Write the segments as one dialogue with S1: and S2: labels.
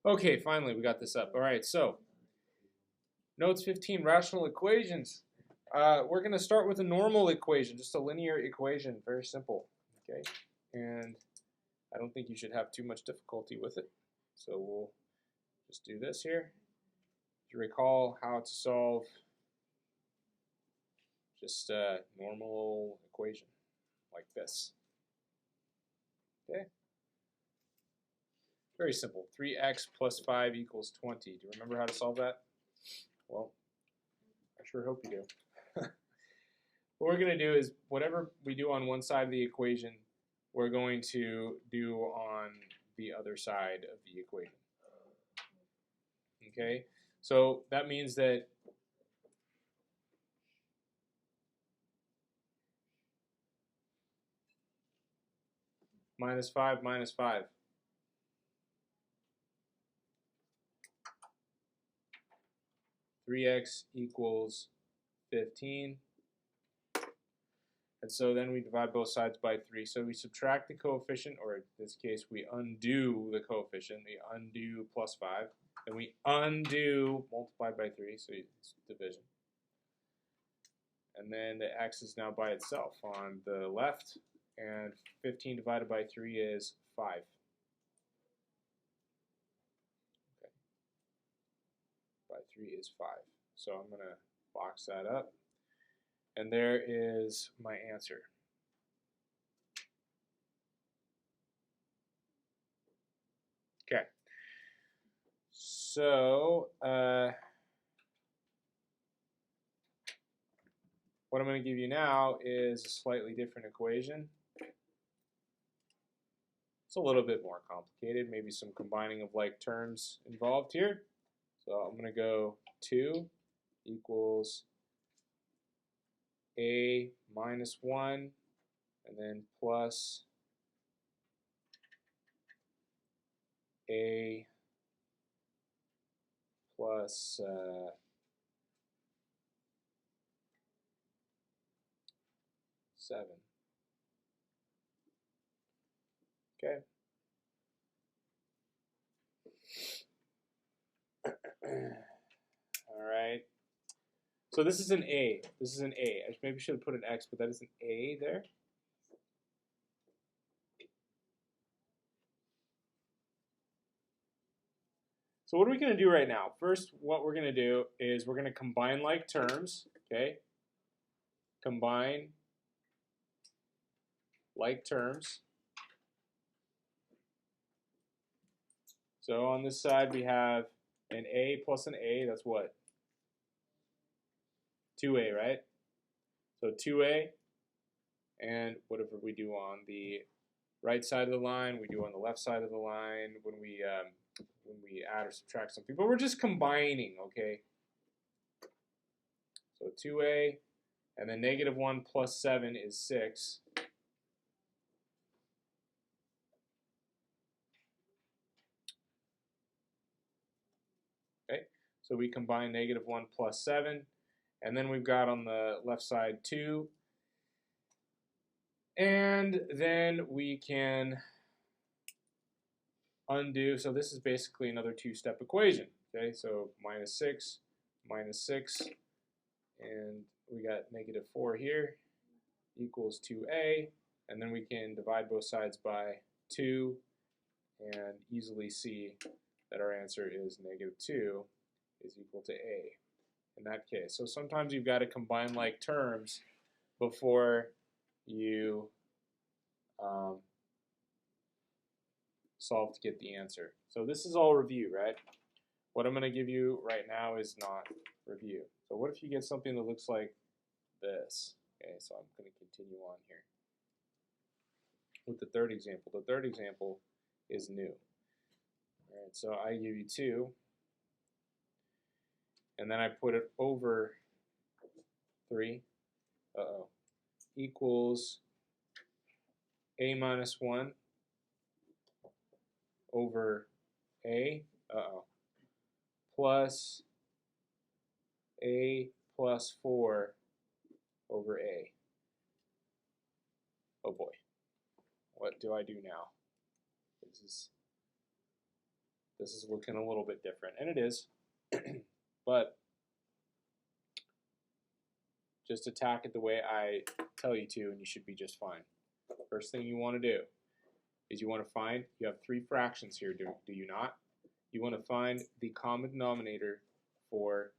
S1: Okay, finally we got this up. All right, so notes 15, rational equations. We're going to start with a normal equation, just a linear equation, very simple. Okay, and I don't think you should have too much difficulty with it. So we'll just do this here. To recall how to solve just a normal equation like this. Okay, very simple. 3x plus 5 equals 20. Do you remember how to solve that? Well, I sure hope you do. What we're going to do is whatever we do on one side of the equation, we're going to do on the other side of the equation. Okay, so that means that minus 5 minus 5. Three x equals 15. And so then we divide both sides by 3. So we subtract the coefficient, or in this case, we undo the coefficient. We undo plus 5. And we undo multiplied by 3, so it's division. And then the x is now by itself on the left. And 15 divided by 3 is 5. Okay. By 3 is 5. So I'm going to box that up. And there is my answer. Okay. So what I'm going to give you now is a slightly different equation. It's a little bit more complicated, maybe some combining of like terms involved here. So I'm going to go 2 equals a minus 1, and then plus a plus 7. Okay. All right. So this is an A. This is an A. I maybe should have put an X, but that is an A there. So what are we going to do right now? First, what we're going to do is we're going to combine like terms. Okay. Combine like terms. So on this side we have an A plus an A. That's what? 2A, right? So 2A, and whatever we do on the right side of the line, we do on the left side of the line when we add or subtract something. But we're just combining, okay? So 2A, and then negative 1 plus 7 is 6. Okay, so we combine negative 1 plus 7, and then we've got on the left side 2. And then we can undo. So this is basically another two-step equation. Okay, so minus 6, and we got negative 4 here equals 2a, and then we can divide both sides by 2 and easily see that our answer is negative 2 is equal to a in that case. So sometimes you've got to combine like terms before you solve to get the answer. So this is all review, right? What I'm going to give you right now is not review. So what if you get something that looks like this? Okay, so I'm going to continue on here with the third example. The third example is new. All right, so I give you 2, and then I put it over 3, equals a minus 1 over a, plus a plus 4 over a. Oh boy, what do I do now? this is looking a little bit different, and it is, but just attack it the way I tell you to, and you should be just fine. First thing you want to do is you want to find, you have three fractions here, do you not? You want to find the common denominator for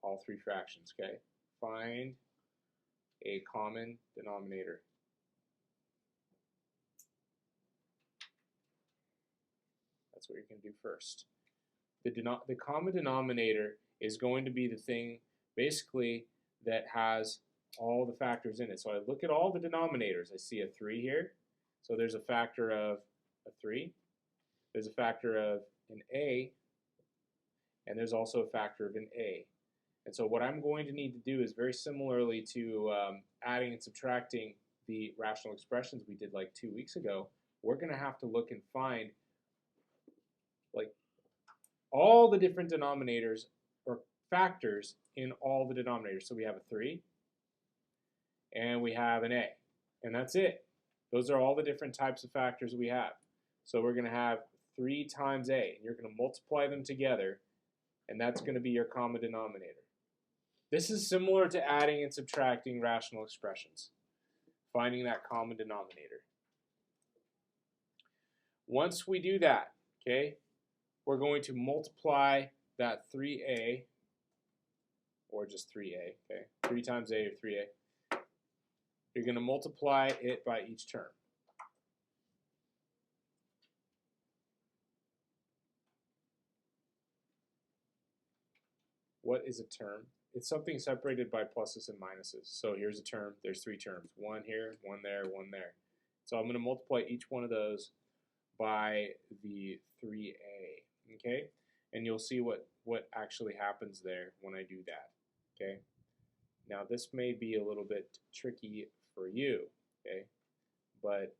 S1: all three fractions, okay? Find a common denominator. That's what you're going to do first. The common denominator is going to be the thing basically that has all the factors in it. So I look at all the denominators. I see a 3 here. So there's a factor of a 3. There's a factor of an A. And there's also a factor of an A. And so what I'm going to need to do is very similarly to adding and subtracting the rational expressions we did like 2 weeks ago, we're going to have to look and find like all the different denominators or factors in all the denominators. So we have a 3 and we have an A, and that's it. Those are all the different types of factors we have. So we're going to have 3 times A, and you're going to multiply them together, and that's going to be your common denominator. This is similar to adding and subtracting rational expressions, finding that common denominator. Once we do that, okay, we're going to multiply that 3A, or just 3A, okay, 3 times A or 3A. You're going to multiply it by each term. What is a term? It's something separated by pluses and minuses. So here's a term. There's 3 terms. 1 here, 1 there, 1 there. So I'm going to multiply each one of those by the 3A, okay? And you'll see what actually happens there when I do that, okay? Now this may be a little bit tricky for you, okay? But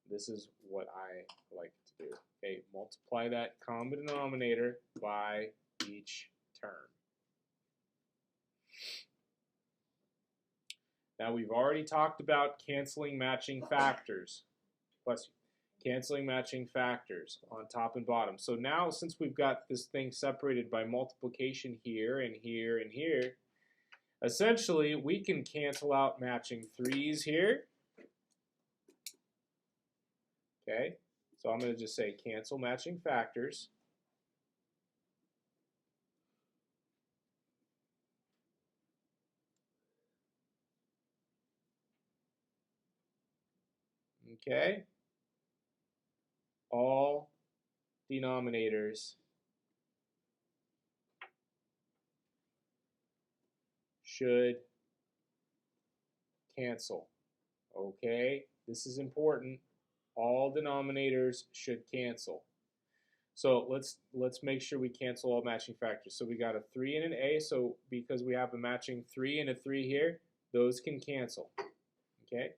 S1: this is what I like to do, okay? Multiply that common denominator by each term. Now we've already talked about canceling matching factors. Bless you. Canceling matching factors on top and bottom. So now since we've got this thing separated by multiplication here and here and here, essentially we can cancel out matching 3's here. Okay, so I'm going to just say cancel matching factors. Okay, all denominators should cancel. Okay, this is important. All denominators should cancel. So let's make sure we cancel all matching factors. So we got a 3 and an A, so because we have a matching 3 and a 3 here, those can cancel. Okay?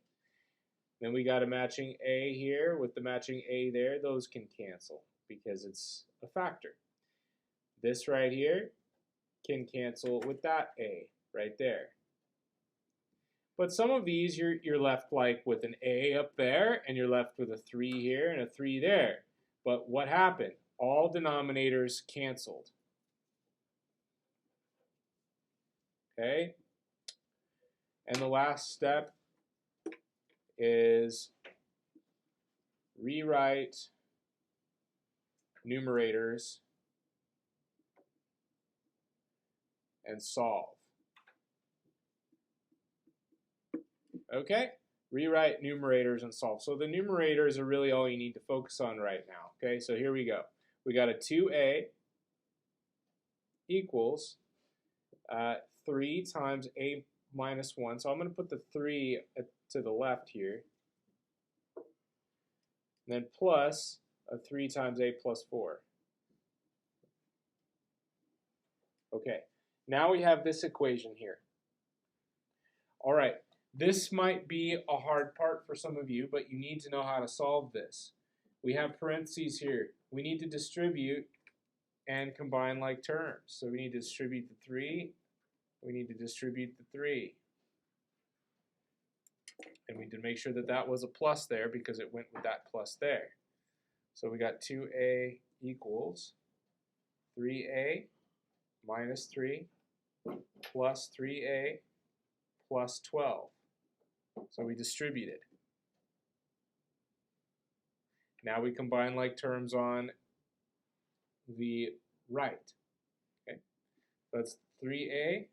S1: Then we got a matching A here with the matching A there, those can cancel because it's a factor. This right here can cancel with that A right there. But some of these you're left like with an A up there, and you're left with a 3 here and a 3 there. But what happened? All denominators canceled. Okay? And the last step is rewrite numerators and solve. Okay? Rewrite numerators and solve. So the numerators are really all you need to focus on right now. Okay, so here we go. We got a 2A equals 3 times A minus 1. So I'm going to put the 3 to the left here. And then plus a 3 times A plus 4. Okay, now we have this equation here. All right. This might be a hard part for some of you, but you need to know how to solve this. We have parentheses here. We need to distribute and combine like terms. So we need to distribute the 3. We need to distribute the 3. And we need to make sure that that was a plus there because it went with that plus there. So we got 2a equals 3a minus 3 plus 3a plus 12. So we distributed. Now we combine like terms on the right. Okay, that's 3a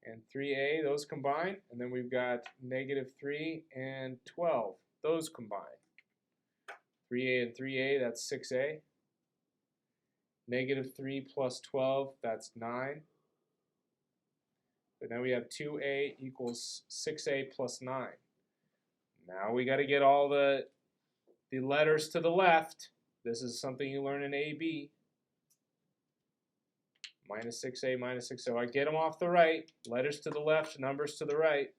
S1: and 3a, those combine, and then we've got negative 3 and 12, those combine. 3a and 3a, that's 6a. Negative 3 plus 12, that's 9. But now we have 2a equals 6a plus 9. Now we got to get all the letters to the left. This is something you learn in AB. Minus 6a, minus 6a. So I get them off the right. Letters to the left, numbers to the right.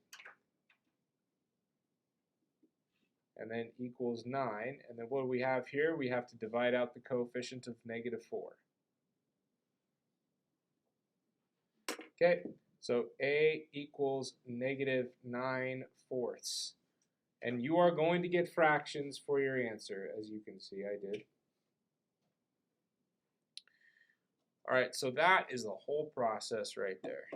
S1: And then equals 9. And then what do we have here? We have to divide out the coefficient of negative 4. Okay, so a equals negative 9/4. And you are going to get fractions for your answer, as you can see I did. All right, so that is the whole process right there.